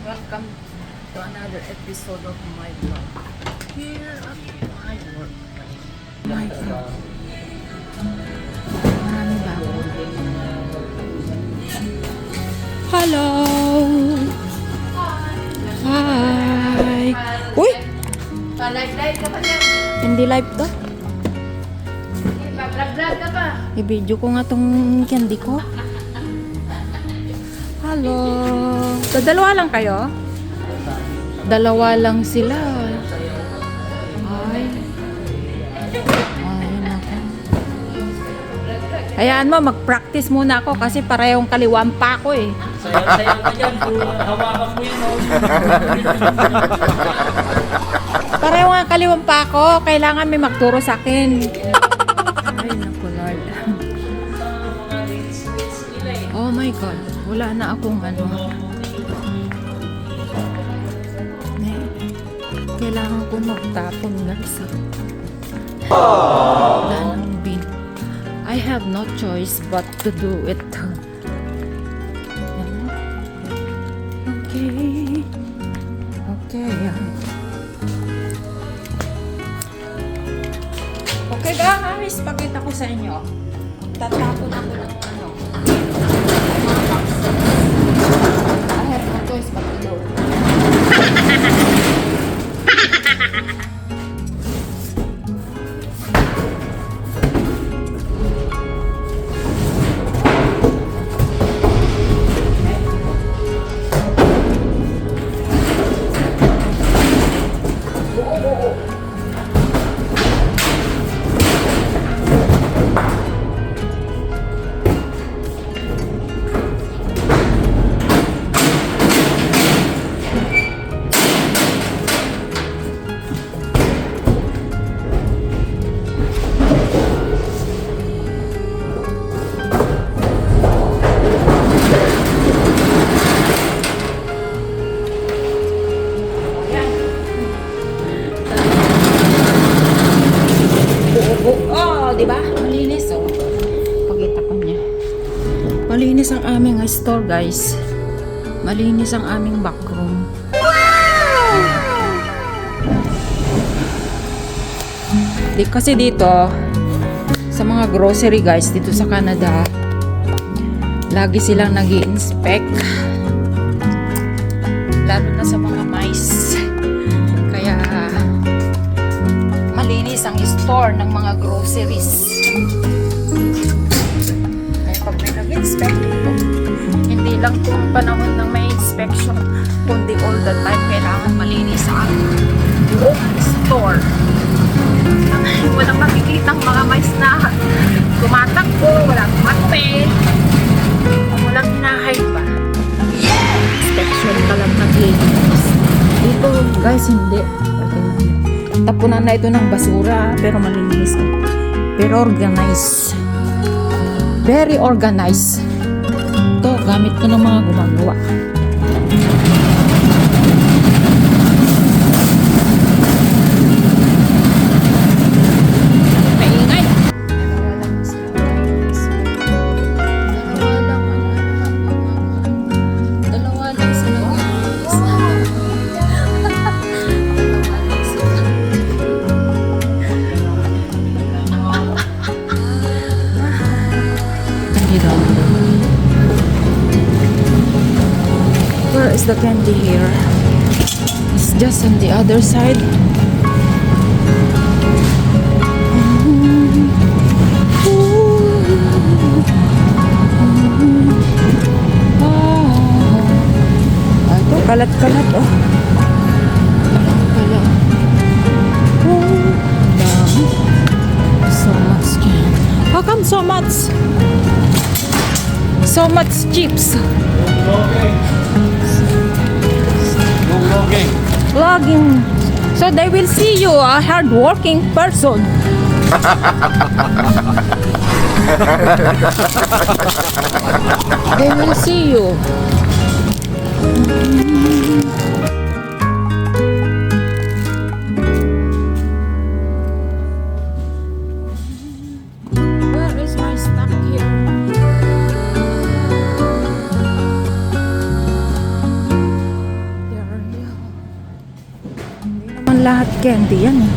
Welcome to another episode of my vlog. Here at my workplace. My God. Marami bago. Hello! Hi! Uy! Pa-live ka pa niya. Hindi live to. Pa-vlog ka pa. I-video ko nga tong candy ko. Hello! So, dalawa lang kayo? Dalawa lang sila. Ay. Ay, naku. Hayaan mo, mag-practice muna ako kasi parehong kaliwaan pa ako eh. Sayang-sayang ka dyan, hawakan mo yun. Pareho nga kaliwang pa ako. Kailangan may magturo sa akin. Ay, naku, Lord. Oh my God. Wala na akong ano. Kailangan ko magtapon, guys. Wala nang bin. I have no choice but to do it. Okay. Okay. Okay guys, pakita ko sa inyo. Tatapon ako ng ano. I have no choice but to do it. Diba? Malinis, oh. Pakita ko niya. Malinis ang aming store, guys. Malinis ang aming backroom. Kasi dito, sa mga grocery, guys, dito sa Canada, lagi silang nag-i-inspect. Lalo na sa mga mice. Kaya, malinis ang store ng mga groceries. Kaya pag may nag-inspect, hindi lang kung panahon ng may inspection, kundi all the time kailangan malinis ang buong store. Walang makikitang mga mice na tumatakbo, walang tumatpe, walang hinahype pa. Inspection ka lang naglinis. Dito guys, hindi. Tapunan na ito ng basura pero malinis. Pero organized. Very organized. Ito, gamit ko ng mga gumagawa. Maingay. Dalawa lang sila. Where is the candy here? It's just on the other side. Ito, kalat-kalat, oh. Kalat-kalat. Oh, dami. So much candy. How come so much? So much chips. Vlogging. So they will see you a hard-working person. They will see you. Where is my stuff here? lahat candy yan eh.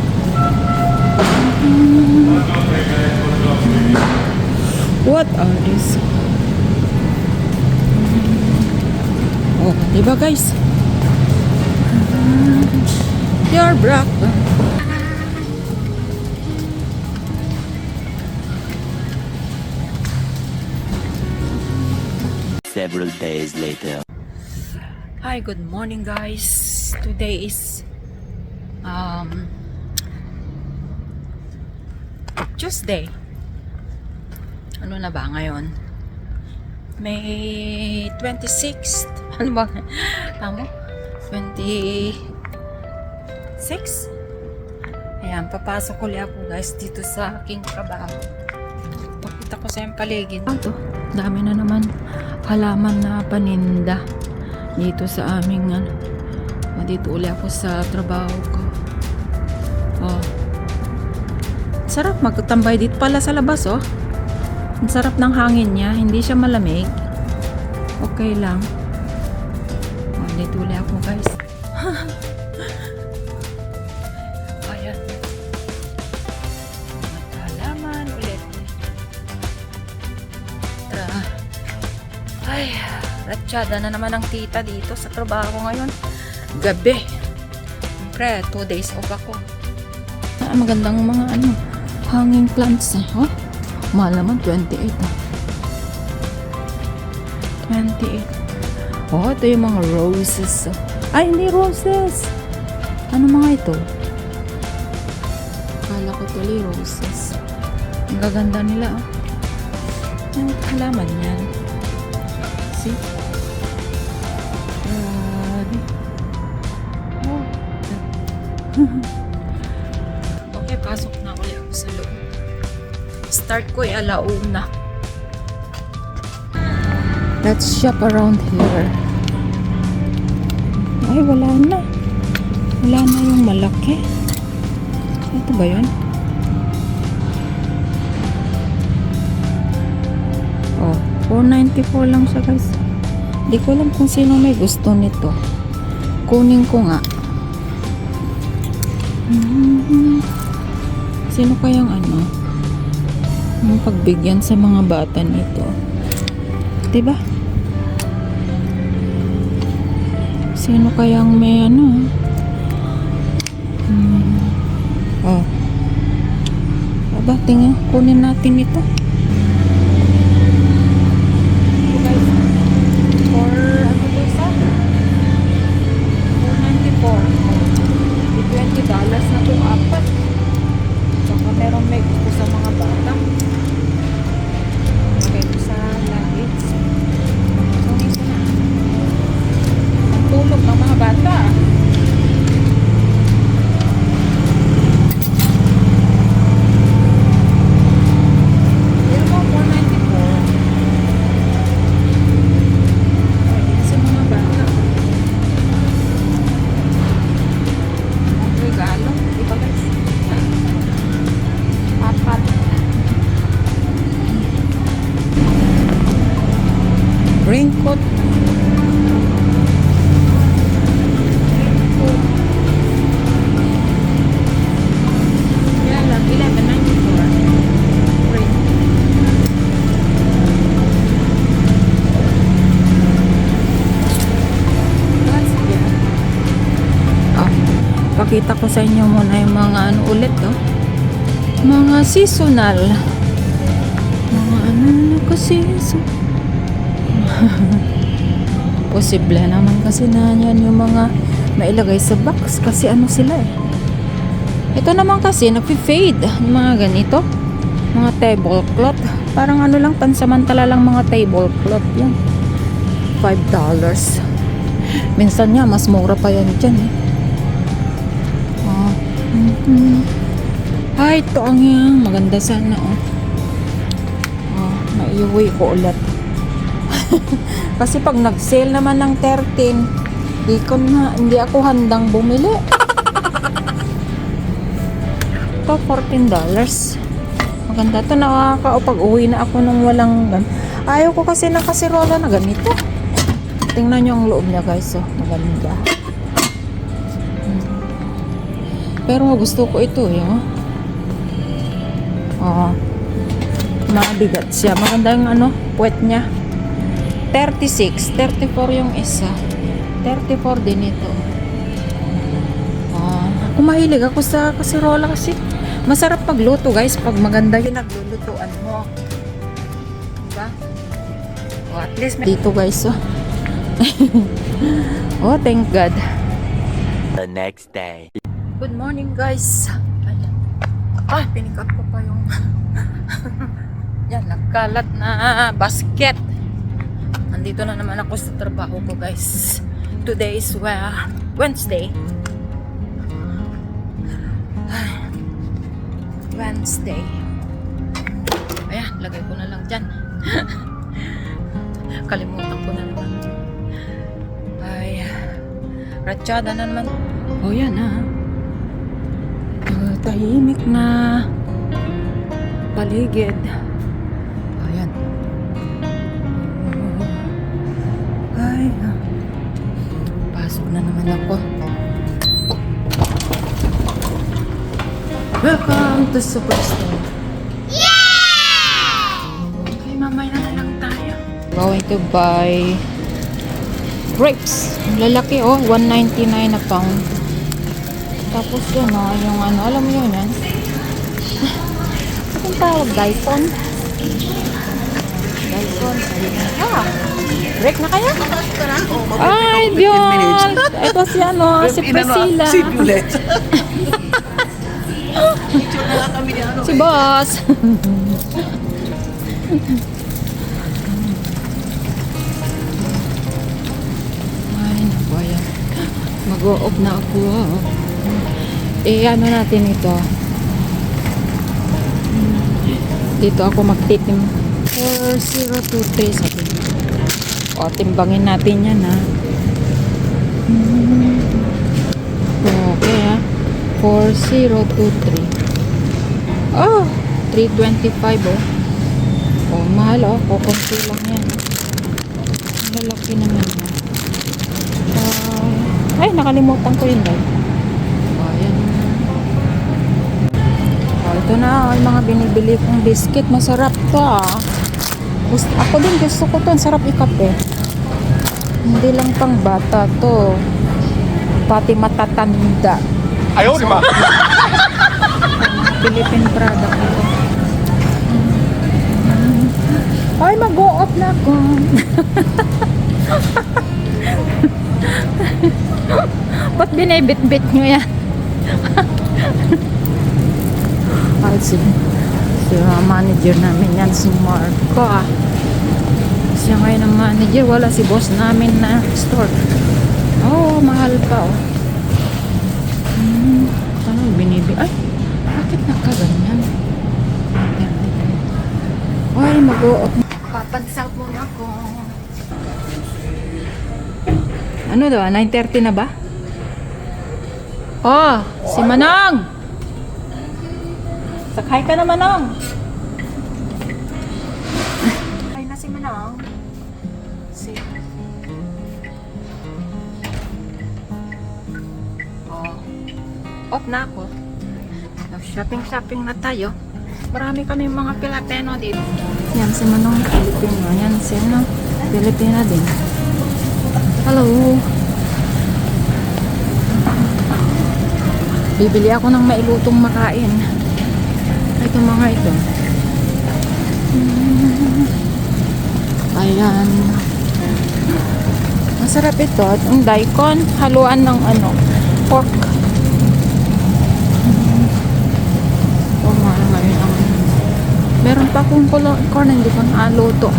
What are these? Oh, diba guys? Your black. Several days later. Hi, good morning guys. Today is Tuesday. Ano na ba ngayon? May 26th. Ano ba? Tama? 26? Ayan, papasok ulit ako guys dito sa aking trabaho. Pakita ko sa yung paligid. Ito, dami na naman halaman na paninda dito sa aming ano. Dito ulit ako sa trabaho ko. Oh. Sarap magtambay dito pala sa labas, oh. Ang sarap ng hangin niya, hindi siya malamig. Okay lang. Oh, dito ulit ako, guys. Ayan. Halaman ulit. Ay, ratsyada na naman ang tita dito sa trabaho ngayon. Gabi. Siyempre, 2 days off ako. Magandang mga ano, hanging plants eh. Oh, mahal naman, 28. 28. Oh, ito yung mga roses. Ay, hindi roses. Ano mga ito? Kala ko tuloy roses. Ang gaganda nila, oh. Yung halaman yan. See? Grabe. Oh. Okay, pasok na ulit ako sa loob. Start ko ay alauna. Let's shop around here. Ay, wala na. Wala na yung malaki. Ito ba yun? Oh, 494 lang siya guys. Hindi ko alam kung sino may gusto nito. Kunin ko nga. Sino kayang ano? Yung pagbigyan sa mga bata nito. Diba? Sino kayang may ano? Oh. Aba, tingnan. Kunin natin ito. For ano ba isa? $494. $20 na itong apat. Tsaka meron may gusto sa mga bata. Okay, sa luggage. So, isa na. Ang tulog ng mga bata. Pero mo, $494. Okay, sa mga bata. Ang regalo. Diba guys? Apat. Raincoat. Yan lang, $11.94. Raincoat. That's good. Pakita ko sa inyo muna yung mga ano ulit, oh. Mga seasonal. Mga ano na kasi posible naman kasi na yan yung mga mailagay sa box kasi ano sila eh. Ito naman kasi nagfi-fade yung mga ganito, mga tablecloth, parang ano lang, pansamantala lang mga tablecloth yan. $5. Minsan nga mas mura pa yan dyan eh. Ay, ito ang yan, maganda sana oh. Naiuwi ko ulit. Kasi pag nag-sale naman ng 13, hindi ako handang bumili. Ito, $14. Maganda ito. Nakaka-pag-uwi na ako nung walang ayaw ko kasi ng kasirola na ganito. Tingnan nyo ang loob niya guys. Oh, maganda. Pero gusto ko ito eh. Oh. Mabigat siya. Maganda yung ano, puwet niya. 36, 34 yung isa. 34 din ito. Ako mahilig ako sa kasirola kasi masarap pagluto guys pag maganda yung naglulutuan mo. Diba? At least dito guys oh thank God. The next day. Good morning guys. Ayan. Pinikat ko pa yung yan, nagkalat na basket. Nandito na naman ako sa trabaho ko guys. Today is Wednesday. Wednesday. Ayan, lagay ko na lang dyan. Kalimutan ko na naman. Ay, ratsyada na naman. Oh, yan tahimik na paligid. Ayan. Ay, pasok na naman ako. Welcome to Superstore. Yeah! Okay, mamaya na lang tayo. Going to buy grapes. Lalaki $1.99 a pound. Tapos yun yung ano, alam mo yun yan? Anong tawag? Dyson? Dyson. Break na kaya? Ay, Diyon! Ito si si Priscilla. Si boss. Ay, naku, ayan. Mag-o-off na ako. Ano natin ito? Dito ako magtitim. 4023 sabi. Timbangin natin yan Okay 4023. 325 mahal kukunti lang yan. Lalaki naman ay nakalimutan ko yun guys. Ayan ito na yung mga binibili kong biscuit. Masarap to ako din gusto ko to. Sarap ikape. Hindi lang pang bata to, pati matatanda. Ayaw di ba? Philippine product ito. Ay, mag-o-off na ako. Ba't binibit-bit nyo yan? Ay, si manager namin yan, si Marco siya ngayon ang manager. Wala si boss namin na store. Mahal pa ano ay, bakit nakaganyan? Ay, mag-o-off. Papansaw muna ako. Ano daw? 9:30 na ba? Si Manang! Sakay ka na, Manang! Ay na si Manang. Off na ako. Shopping na tayo. Marami kami mga Pilipino dito. Yan si Manong Pilipino. Yan si Pilipina din. Hello. Bibili ako ng mailutong makain. Ito mga ito. Ayan. Masarap ito. Ang daikon. Haluan ng pork. Meron pa akong corn, hindi ko naluto.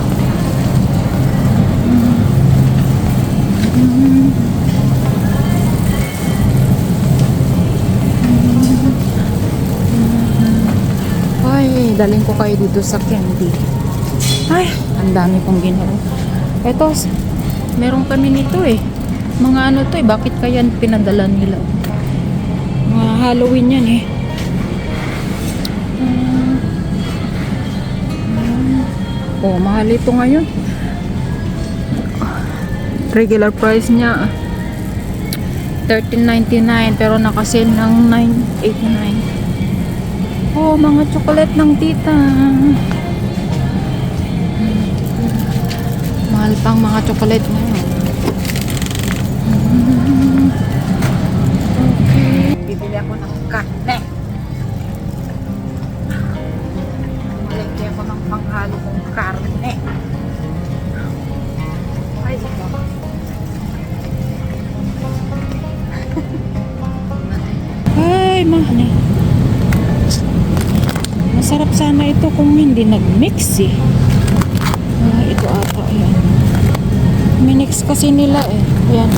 Ay, daling ko kayo dito sa candy. Ay, ang dami kong ginawa. Ito, meron kami nito mga to bakit kaya pinadala nila? Mga Halloween yan mahal ito ngayon. Regular price niya 13.99 pero naka-sale ng 9.89. Oh, mga chocolate ng tita. Mahal pang mga chocolate ngayon. Okay. Bibili ako ng karne. Malagyan ako ng panghalo kong karne. Ay, ito. Ay, mahal. Masarap sana ito kung hindi nag-mix eh. Ito ata, ayan. Minix kasi nila eh. Ayan.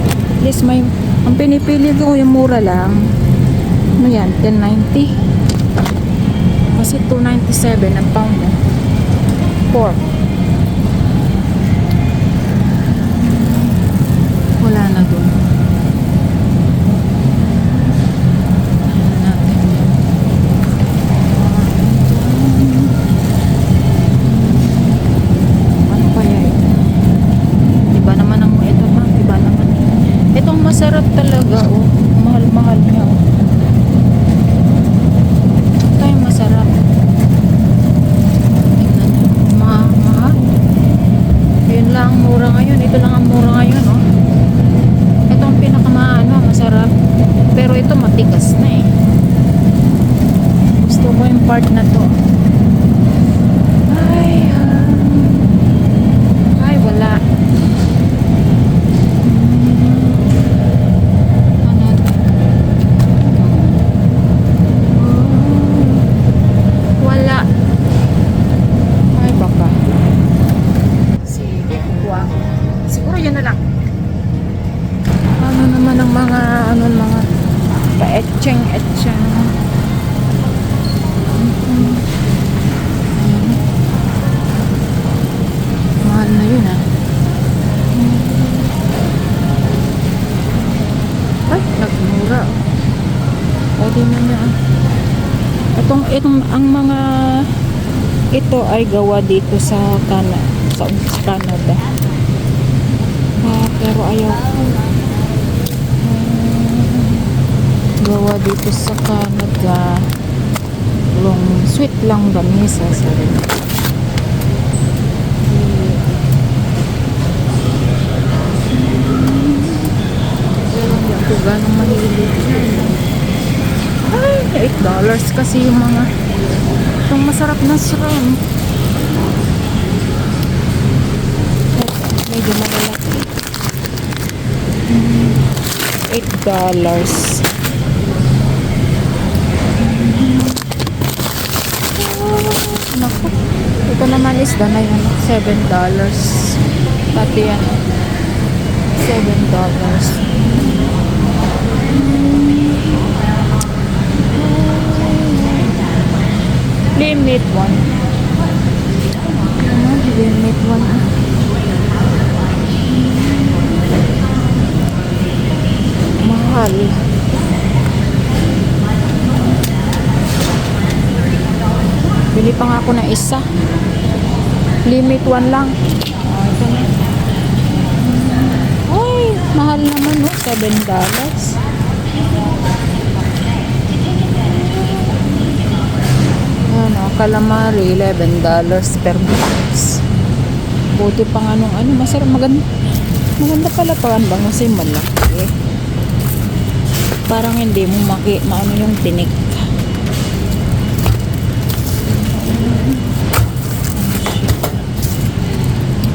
At least may, ang pinipili ko yung mura lang. Ano yan? 10.90. Kasi 2.97 ang pound eh. Pork. Wala na dun. Masarap talaga, oh. Mahal-mahal niya, oh. Ito yung masarap. Tingnan niyo. Mahal. Yun lang ang mura ngayon. Ito lang ang mura ngayon, oh. Ito ang pinakamaano, masarap. Pero ito matigas na, eh. Gusto ko yung part na to. Ay, wala. Etcheng. Mahal na yun, ah. Ay, nagmura. Pwede na niya. Itong ang mga ito ay gawa dito sa Canada. Pero ayaw ko. Gawa dito sa Canada. Sweet lang gamisa sa rin. Pero hindi ako ganong mahilig yan. Ay, $8 kasi yung mga itong masarap na shrimp. Medyo malalaki. $8. Naku, ito naman is na yan, $7. Pati yan, $7. Limit one. Limit one. Mahal. Bili pa nga ako ng isa. Limit one lang. Ito na. Ay, mahal naman, no? $7. Ano, calamari, $11 per box. Buti pa nga nung ano, masarap, maganda pala pa ang bang kasi malaki. Parang hindi mo maano yung tinik.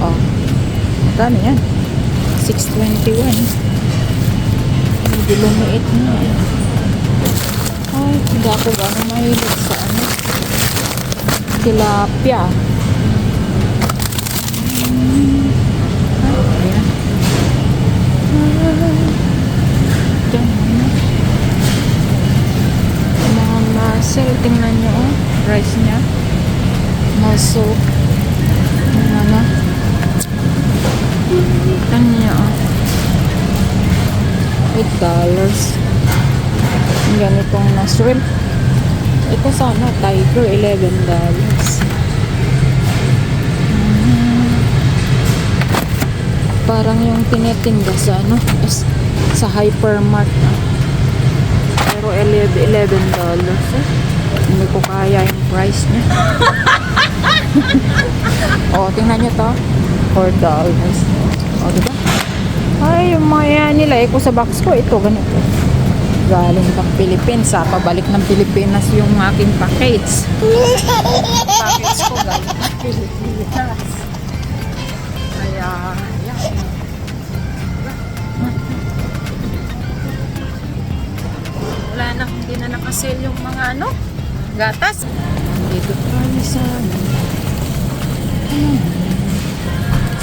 Oh, magkano yan? $6.21. Medyo lumiit na eh. Ay, hindi ako gano'ng mahilig sa ano, tilapia. Ayan. Mga mussel, tingnan nyo, oh. Rice nya. Mussel. Ano? Tingnan nyo, oh. $8. Ganitong na shrimp. Ito sana, tiger, $11. Parang yung tinitinda sa ano, sa hypermart. Pero $11. Hindi ko kaya yung price niya. O, tingnan nyo to. $4. O, diba? Ay, yung mga yan nila. Ko sa box ko, ito, ganito. Galing pang Philippines. Pabalik ng Pilipinas yung aking package. Package ko galing ng Pilipinas. Kaya, yan. Wala na, hindi na nakasale yung mga ano, gatas. Dito tayo sa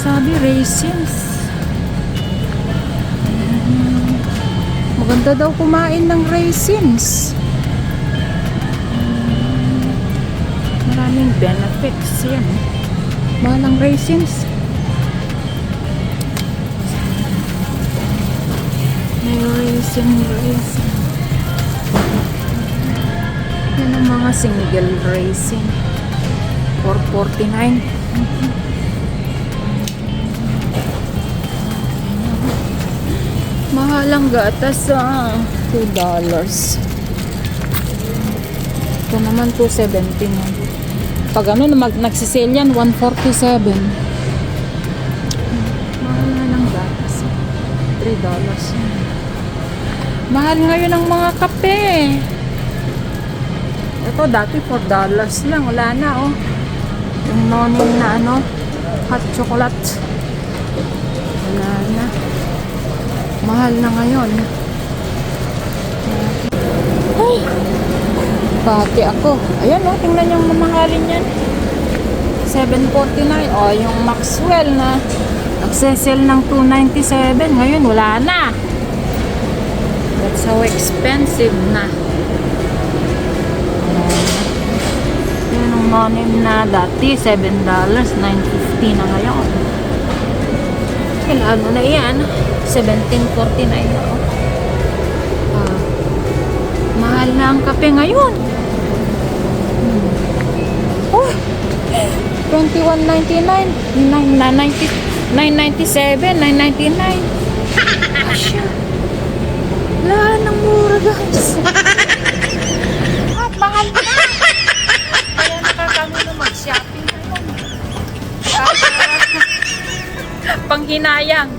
sabi raisins. Maganda daw kumain ng raisins. Maraming benefits yan. Mahal ang raisins. May raisin. Yan ang mga single raisin. $4.49. Mahal ang gatas sa $2. Ito naman $2.17. Pag ano, nagsisale yan, $1.47. Mahal na ng gatas. $3. Mahal ngayon ang mga kape. Ito dati $4 lang. Wala na oh. Yung nonin na ano, hot chocolate. Wala na. Mahal na ngayon. Ay! Pati ako. Ayan oh, tingnan yung mamahalin yan. $7.49. Oh, yung Maxwell na nagsesell ng $2.97. Ngayon, wala na. That's how expensive na. Yan ang nonin na dati, $7. $9.50 na ngayon. Ano na yan? $17.49 na. Mahal na ang kape ngayon. Oh, $21.99, $9.97, $9.99. Asya. Wala nang mura, guys. At mahal na. Kaya nakakami na mag-shopping ngayon. Panghinayang.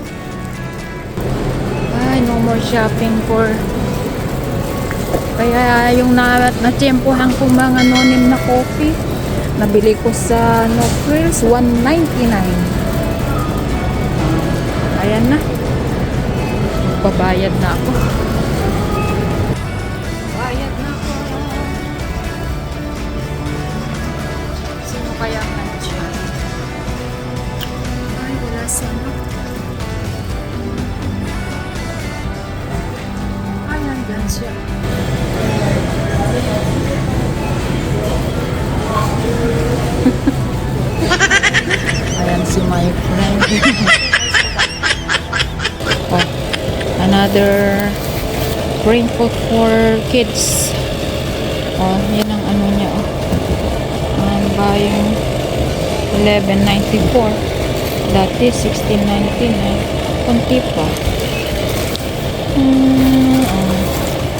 Ay, no more shopping for. Kaya yung na-tsempohan ko mga nonim na coffee, nabili ko sa No Frills, $1.99. Ayan na. Magbabayad na ako. Bayad na ako. Sino kaya nandiyan? Ay, wala sana. Ay, nandyan siya. Ayan si my friend. Oh, another brain food for kids. Oh, yan ang ano niya. Oh. I'm buying $11.94. Dati $16.99. Kunti pa. Oh.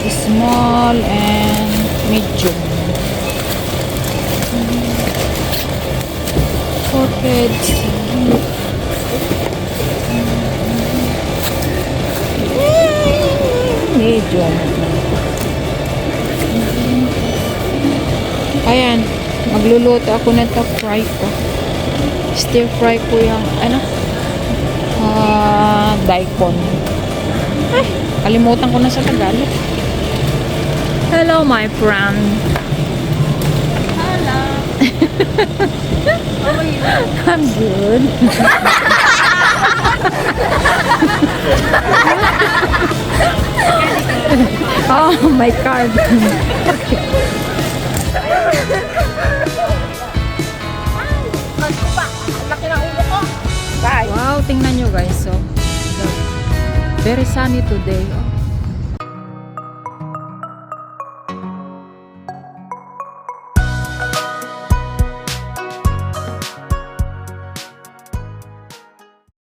Small and medium. For kids. Medium. Ayan, magluluto ako nito, fry ko. Stir fry ko yung ano, daikon. Ay, kalimutan ko na sa Tagalog. Hello, my friend. Hello. How are you? I'm good. Oh, my card. Wow, tingnan nyo guys. So, very sunny today.